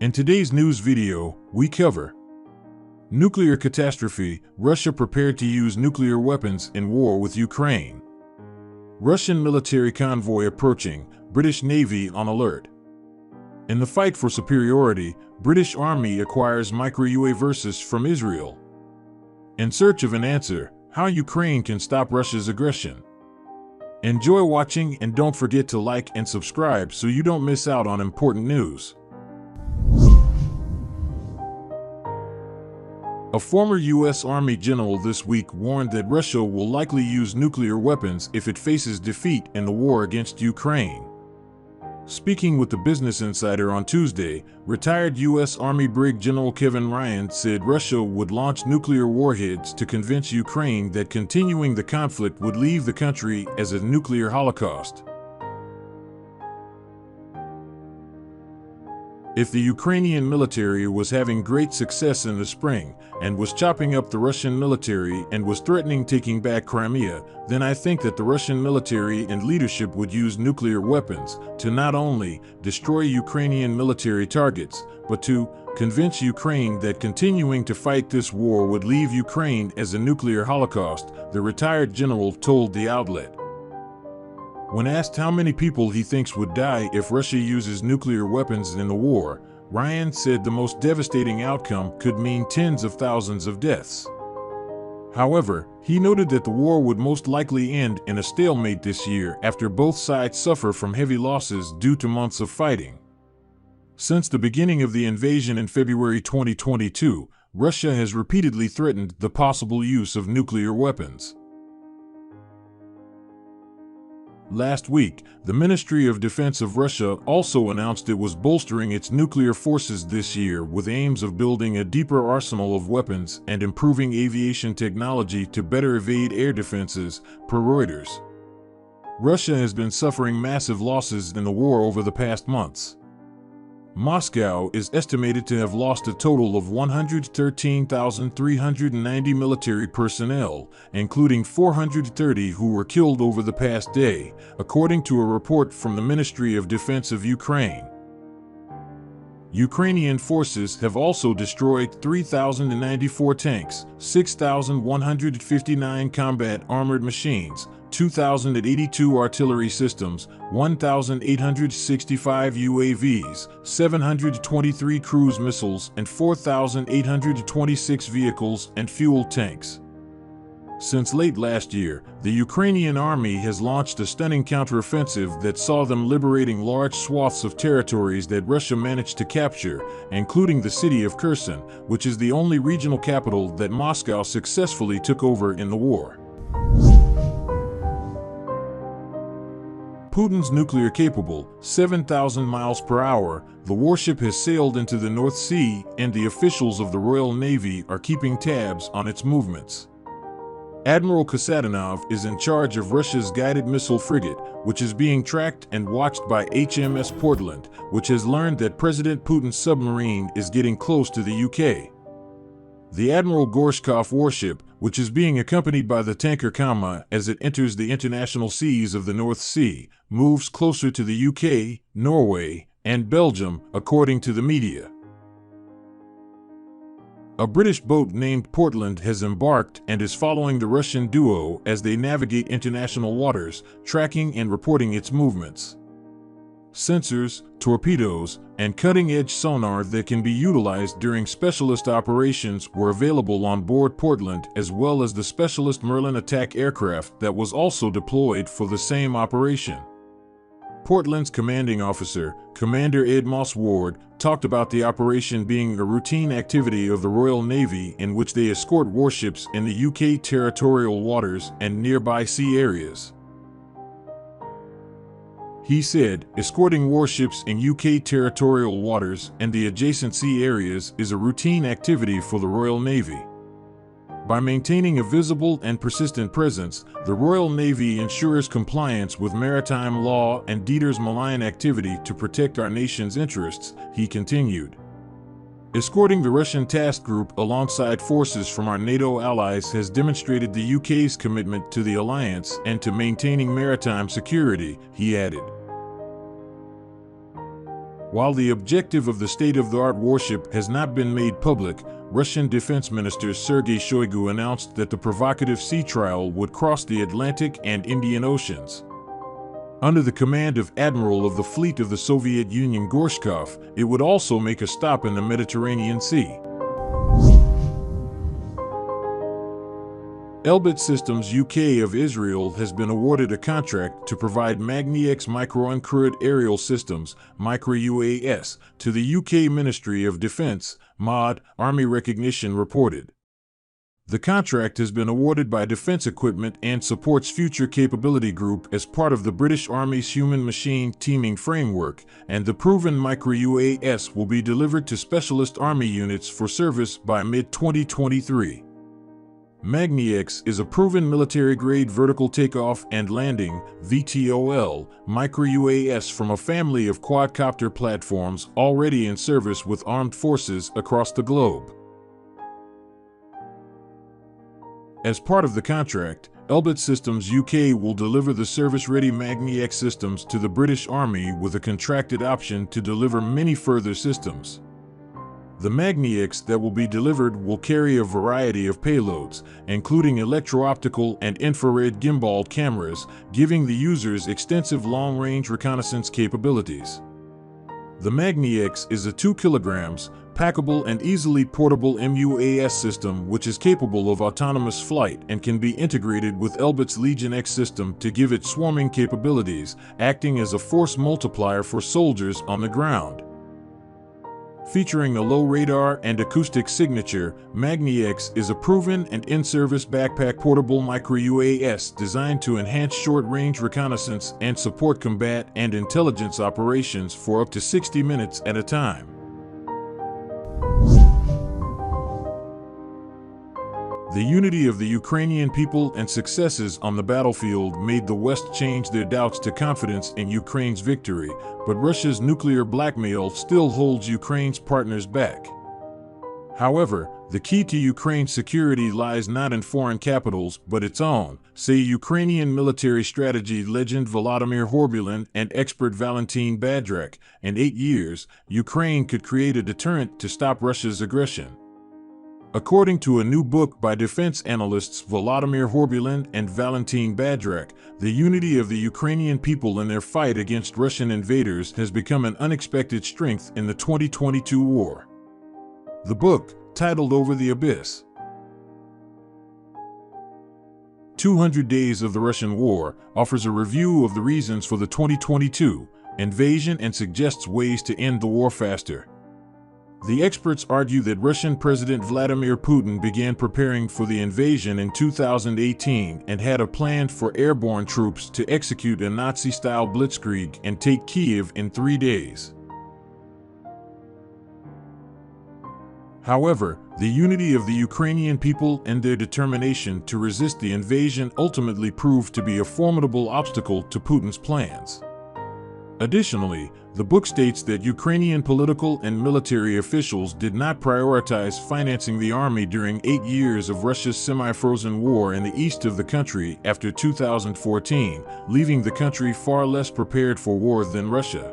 In today's news video, we cover nuclear catastrophe, Russia prepared to use nuclear weapons in war with Ukraine. Russian military convoy approaching, British Navy on alert. In the fight for superiority, British Army acquires micro-UAVs from Israel. In search of an answer, how Ukraine can stop Russia's aggression. Enjoy watching and don't forget to like and subscribe so you don't miss out on important news. A former U.S. Army general this week warned that Russia will likely use nuclear weapons if it faces defeat in the war against Ukraine. Speaking with the Business Insider on Tuesday, retired U.S. Army Brig General Kevin Ryan said Russia would launch nuclear warheads to convince Ukraine that continuing the conflict would leave the country as a nuclear holocaust. If the Ukrainian military was having great success in the spring and was chopping up the Russian military and was threatening taking back Crimea, then I think that the Russian military and leadership would use nuclear weapons to not only destroy Ukrainian military targets, but to convince Ukraine that continuing to fight this war would leave Ukraine as a nuclear holocaust, the retired general told the outlet. When asked how many people he thinks would die if Russia uses nuclear weapons in the war, Ryan said the most devastating outcome could mean tens of thousands of deaths. However, he noted that the war would most likely end in a stalemate this year after both sides suffer from heavy losses due to months of fighting. Since the beginning of the invasion in February 2022, Russia has repeatedly threatened the possible use of nuclear weapons. Last week, the Ministry of Defense of Russia also announced it was bolstering its nuclear forces this year with aims of building a deeper arsenal of weapons and improving aviation technology to better evade air defenses, per Reuters. Russia has been suffering massive losses in the war over the past months. Moscow is estimated to have lost a total of 113,390 military personnel, including 430 who were killed over the past day, according to a report from the Ministry of Defense of Ukraine. Ukrainian forces have also destroyed 3,094 tanks, 6,159 combat armored machines, 2,082 artillery systems, 1,865 UAVs, 723 cruise missiles, and 4,826 vehicles and fuel tanks. Since late last year, the Ukrainian army has launched a stunning counteroffensive that saw them liberating large swaths of territories that Russia managed to capture, including the city of Kherson, which is the only regional capital that Moscow successfully took over in the war. Putin's nuclear-capable, 7,000 miles per hour, the warship has sailed into the North Sea, and the officials of the Royal Navy are keeping tabs on its movements. Admiral Kasatonov is in charge of Russia's guided missile frigate, which is being tracked and watched by HMS Portland, which has learned that President Putin's submarine is getting close to the UK. The Admiral Gorshkov warship, which is being accompanied by the tanker Kama as it enters the international seas of the North Sea, moves closer to the UK, Norway, and Belgium, according to the media. A British boat named Portland has embarked and is following the Russian duo as they navigate international waters, tracking and reporting its movements. Sensors, torpedoes, and cutting-edge sonar that can be utilized during specialist operations were available on board Portland, as well as the specialist Merlin attack aircraft that was also deployed for the same operation. Portland's commanding officer, Commander Ed Moss Ward, talked about the operation being a routine activity of the Royal Navy in which they escort warships in the UK territorial waters and nearby sea areas. He said, escorting warships in UK territorial waters and the adjacent sea areas is a routine activity for the Royal Navy. By maintaining a visible and persistent presence, the Royal Navy ensures compliance with maritime law and deters malign activity to protect our nation's interests, he continued. Escorting the Russian task group alongside forces from our NATO allies has demonstrated the UK's commitment to the alliance and to maintaining maritime security, he added. While the objective of the state-of-the-art warship has not been made public, Russian Defense Minister Sergei Shoigu announced that the provocative sea trial would cross the Atlantic and Indian Oceans. Under the command of Admiral of the Fleet of the Soviet Union Gorshkov, it would also make a stop in the Mediterranean Sea. Elbit Systems UK of Israel has been awarded a contract to provide Magni-X micro-uncrewed aerial systems (micro-UAS) to the UK Ministry of Defence (MOD), Army Recognition reported. The contract has been awarded by Defence Equipment and Support's Future Capability Group as part of the British Army's Human-Machine Teaming Framework, and the proven micro-UAS will be delivered to specialist Army units for service by mid-2023. Magni-X is a proven military-grade vertical takeoff and landing (VTOL) micro-UAS from a family of quadcopter platforms already in service with armed forces across the globe. As part of the contract, Elbit Systems UK will deliver the service-ready Magni-X systems to the British Army with a contracted option to deliver many further systems. The Magni-X that will be delivered will carry a variety of payloads, including electro-optical and infrared gimbal cameras, giving the users extensive long-range reconnaissance capabilities. The Magni-X is a 2 kg, packable and easily portable MUAS system which is capable of autonomous flight and can be integrated with Elbit's Legion X system to give it swarming capabilities, acting as a force multiplier for soldiers on the ground. Featuring a low radar and acoustic signature, Magni-X is a proven and in-service backpack portable micro-UAS designed to enhance short-range reconnaissance and support combat and intelligence operations for up to 60 minutes at a time. The unity of the Ukrainian people and successes on the battlefield made the West change their doubts to confidence in Ukraine's victory, but Russia's nuclear blackmail still holds Ukraine's partners back. However, the key to Ukraine's security lies not in foreign capitals but its own, say Ukrainian military strategy legend Volodymyr Horbulin and expert Valentin Badrak. In 8 years, Ukraine could create a deterrent to stop Russia's aggression. According to a new book by defense analysts Volodymyr Horbulin and Valentin Badrak, the unity of the Ukrainian people in their fight against Russian invaders has become an unexpected strength in the 2022 war. The book, titled Over the Abyss, 200 Days of the Russian War, offers a review of the reasons for the 2022 invasion and suggests ways to end the war faster. The experts argue that Russian President Vladimir Putin began preparing for the invasion in 2018 and had a plan for airborne troops to execute a Nazi-style blitzkrieg and take Kyiv in 3 days. However, the unity of the Ukrainian people and their determination to resist the invasion ultimately proved to be a formidable obstacle to Putin's plans. Additionally, the book states that Ukrainian political and military officials did not prioritize financing the army during 8 years of Russia's semi-frozen war in the east of the country after 2014, leaving the country far less prepared for war than Russia.